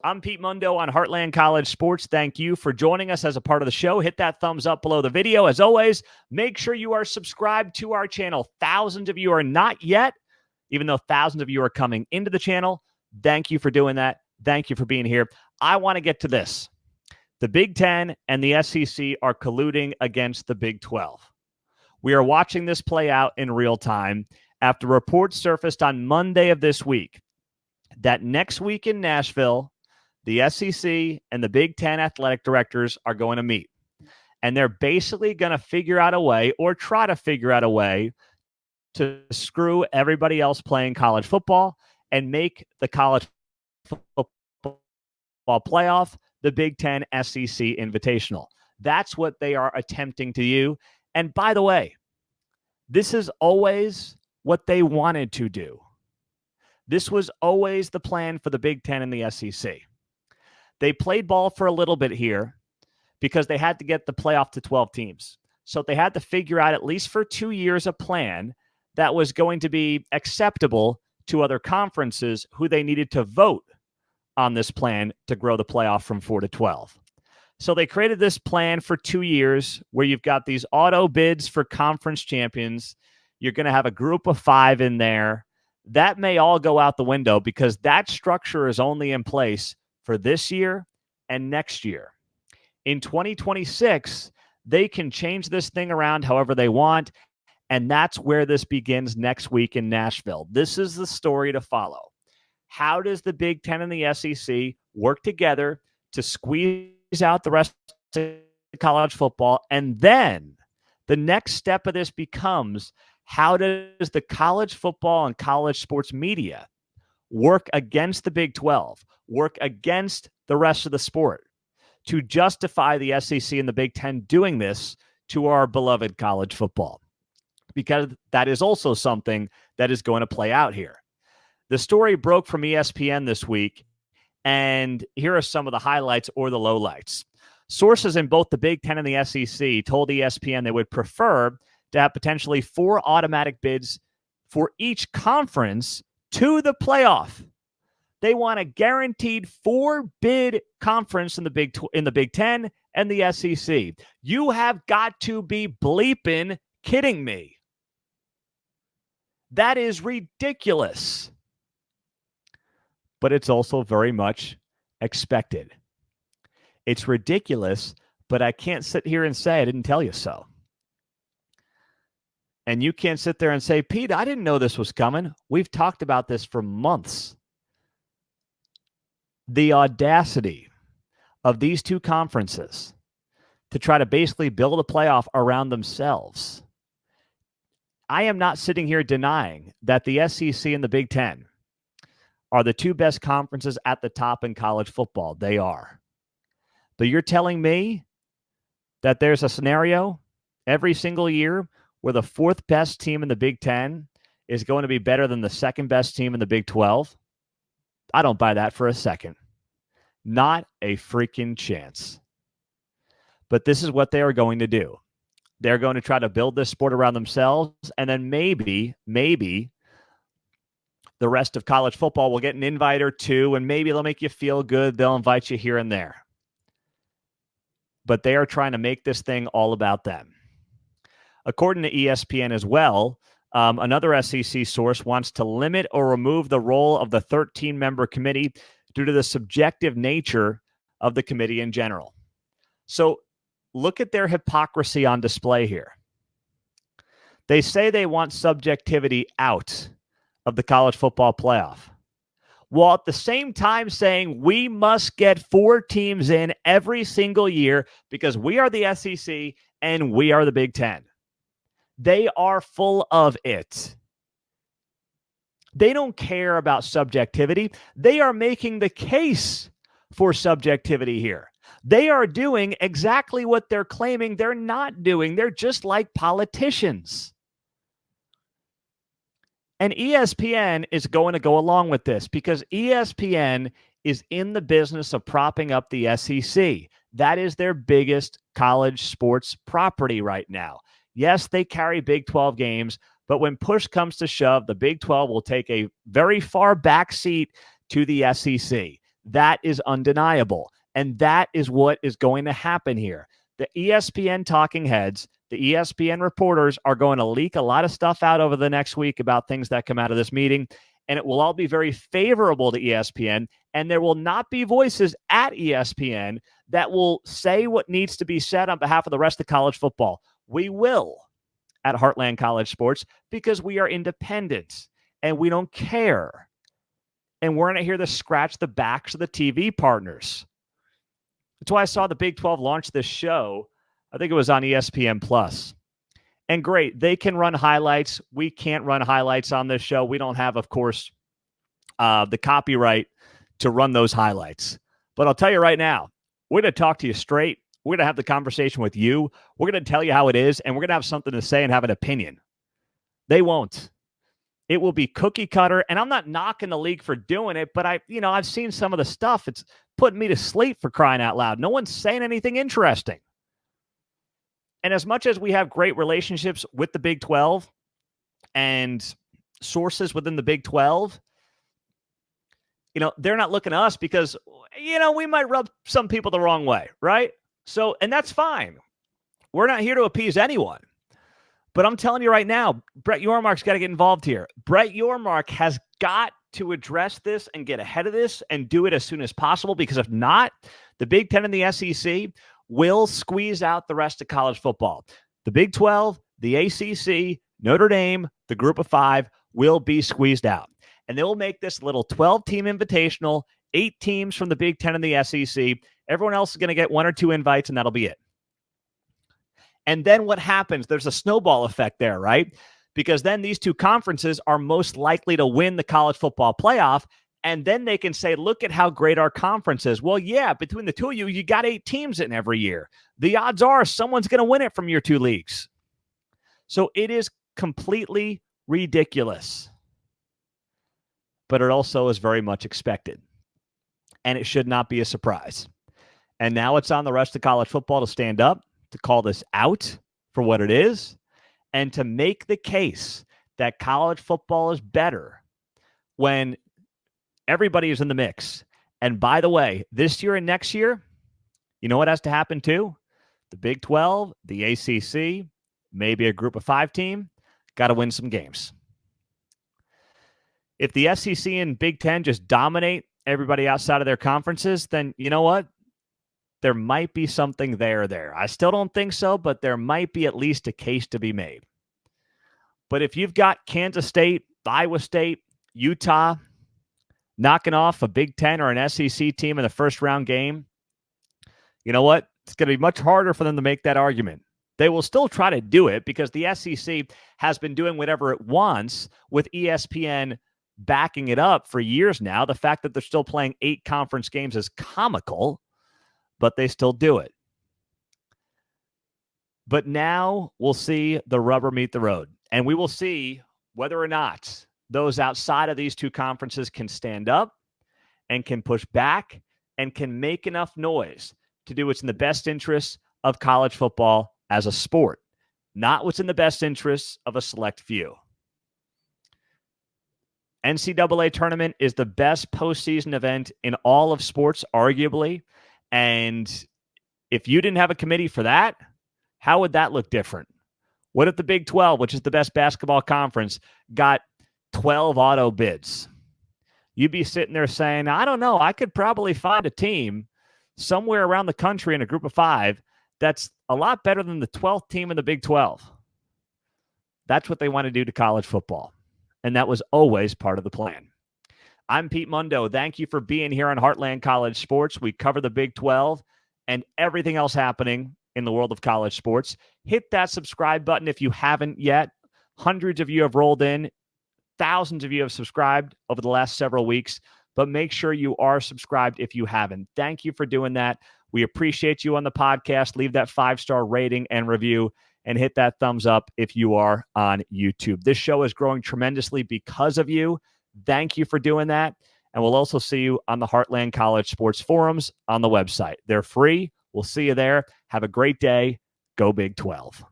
I'm Pete Mundo on Heartland College Sports. Thank you for joining us as a part of the show. Hit that thumbs up below the video. As always, make sure you are subscribed to our channel. Thousands of you are not yet, even though thousands of you are coming into the channel. Thank you for doing that. Thank you for being here. I want to get to this. The Big Ten and the SEC are colluding against the Big 12. We are watching this play out in real time after reports surfaced on Monday of this week that next week in Nashville, the SEC and the Big Ten athletic directors are going to meet. And they're basically going to figure out a way, or try to figure out a way, to screw everybody else playing college football and make the college football playoff the Big Ten SEC Invitational. That's what they are attempting to do. And by the way, this is always what they wanted to do. This was always the plan for the Big Ten and the SEC. They played ball for a little bit here because they had to get the playoff to 12 teams. So they had to figure out, at least for 2 years, a plan that was going to be acceptable to other conferences who they needed to vote on this plan to grow the playoff from 4 to 12. So they created this plan for 2 years where you've got these auto bids for conference champions. You're going to have a group of 5 in there. That may all go out the window because that structure is only in place for this year and next year. In 2026, they can change this thing around however they want, and that's where this begins next week in Nashville. This is the story to follow. How does the Big Ten and the SEC work together to squeeze out the rest of college football? And then the next step of this becomes, how does the college football and college sports media work against the Big 12, work against the rest of the sport to justify the SEC and the Big Ten doing this to our beloved college football? Because that is also something that is going to play out here. The story broke from ESPN this week, and here are some of the highlights or the lowlights. Sources in both the Big Ten and the SEC told ESPN they would prefer to have potentially 4 automatic bids for each conference to the playoff. They want a guaranteed 4-bid conference in the Big Ten and the SEC. You have got to be bleeping kidding me. That is ridiculous. But it's also very much expected. It's ridiculous, but I can't sit here and say I didn't tell you so. And you can't sit there and say, Pete, I didn't know this was coming. We've talked about this for months. The audacity of these two conferences to try to basically build a playoff around themselves. I am not sitting here denying that the SEC and the Big Ten are the 2 best conferences at the top in college football. They are. But you're telling me that there's a scenario every single year where the 4th best team in the Big Ten is going to be better than the 2nd best team in the Big 12? I don't buy that for a second. Not a freaking chance. But this is what they are going to do. They're going to try to build this sport around themselves, and then maybe the rest of college football will get an invite or 2, and maybe they'll make you feel good. They'll invite you here and there. But they are trying to make this thing all about them. According to ESPN as well, another SEC source wants to limit or remove the role of the 13-member committee due to the subjective nature of the committee in general. So look at their hypocrisy on display here. They say they want subjectivity out of the college football playoff, while at the same time saying we must get 4 teams in every single year because we are the SEC and we are the Big Ten. They are full of it. They don't care about subjectivity. They are making the case for subjectivity here. They are doing exactly what they're claiming they're not doing. They're just like politicians. And ESPN is going to go along with this because ESPN is in the business of propping up the SEC. That is their biggest college sports property right now. Yes, they carry Big 12 games, but when push comes to shove, the Big 12 will take a very far back seat to the SEC. That is undeniable. And that is what is going to happen here. The ESPN talking heads, the ESPN reporters are going to leak a lot of stuff out over the next week about things that come out of this meeting, and it will all be very favorable to ESPN, and there will not be voices at ESPN that will say what needs to be said on behalf of the rest of college football. We will at Heartland College Sports because we are independent and we don't care. And we're not here to scratch the backs of the TV partners. That's why I saw the Big 12 launch this show. I think it was on ESPN Plus. And great, they can run highlights. We can't run highlights on this show. We don't have, of course, the copyright to run those highlights. But I'll tell you right now, we're going to talk to you straight. We're going to have the conversation with you. We're going to tell you how it is, and we're going to have something to say and have an opinion. They won't. It will be cookie cutter, and I'm not knocking the league for doing it, but I've seen some of the stuff. It's putting me to sleep, for crying out loud. No one's saying anything interesting. And as much as we have great relationships with the Big 12 and sources within the Big 12, they're not looking at us because, we might rub some people the wrong way, right? So, and that's fine. We're not here to appease anyone. But I'm telling you right now, Brett Yormark's got to get involved here. Brett Yormark has got to address this and get ahead of this and do it as soon as possible, because if not, the Big 10 and the SEC will squeeze out the rest of college football. The Big 12, the ACC, Notre Dame, the Group of Five will be squeezed out. And they will make this little 12-team invitational, 8 teams from the Big 10 and the SEC. Everyone else is going to get 1 or 2 invites, and that'll be it. And then what happens? There's a snowball effect there, right? Because then these 2 conferences are most likely to win the college football playoff, and then they can say, look at how great our conference is. Well, yeah, between the 2 of you, you got 8 teams in every year. The odds are someone's going to win it from your 2 leagues. So it is completely ridiculous. But it also is very much expected. And it should not be a surprise. And now it's on the rest of college football to stand up, to call this out for what it is, and to make the case that college football is better when everybody is in the mix. And by the way, this year and next year, you know what has to happen too? The Big 12, the ACC, maybe a Group of 5 team, got to win some games. If the SEC and Big 10 just dominate everybody outside of their conferences, then you know what? There might be something there. I still don't think so, but there might be at least a case to be made. But if you've got Kansas State, Iowa State, Utah knocking off a Big 10 or an SEC team in the first round game, you know what? It's going to be much harder for them to make that argument. They will still try to do it because the SEC has been doing whatever it wants with ESPN backing it up for years now. The fact that they're still playing 8 conference games is comical, but they still do it. But now we'll see the rubber meet the road, and we will see whether or not those outside of these 2 conferences can stand up and can push back and can make enough noise to do what's in the best interests of college football as a sport, not what's in the best interests of a select few. NCAA tournament is the best postseason event in all of sports, arguably. And if you didn't have a committee for that, how would that look different? What if the Big 12, which is the best basketball conference, got 12 auto bids? You'd be sitting there saying, I don't know, I could probably find a team somewhere around the country in a Group of 5 that's a lot better than the 12th team in the Big 12. That's what they want to do to college football. And that was always part of the plan. I'm Pete Mundo. Thank you for being here on Heartland College Sports. We cover the Big 12 and everything else happening in the world of college sports. Hit that subscribe button if you haven't yet. Hundreds of you have rolled in. Thousands of you have subscribed over the last several weeks, but make sure you are subscribed if you haven't. Thank you for doing that. We appreciate you on the podcast. Leave that 5-star rating and review, and hit that thumbs up if you are on YouTube. This show is growing tremendously because of you. Thank you for doing that. And we'll also see you on the Heartland College Sports forums on the website. They're free. We'll see you there. Have a great day. Go Big 12.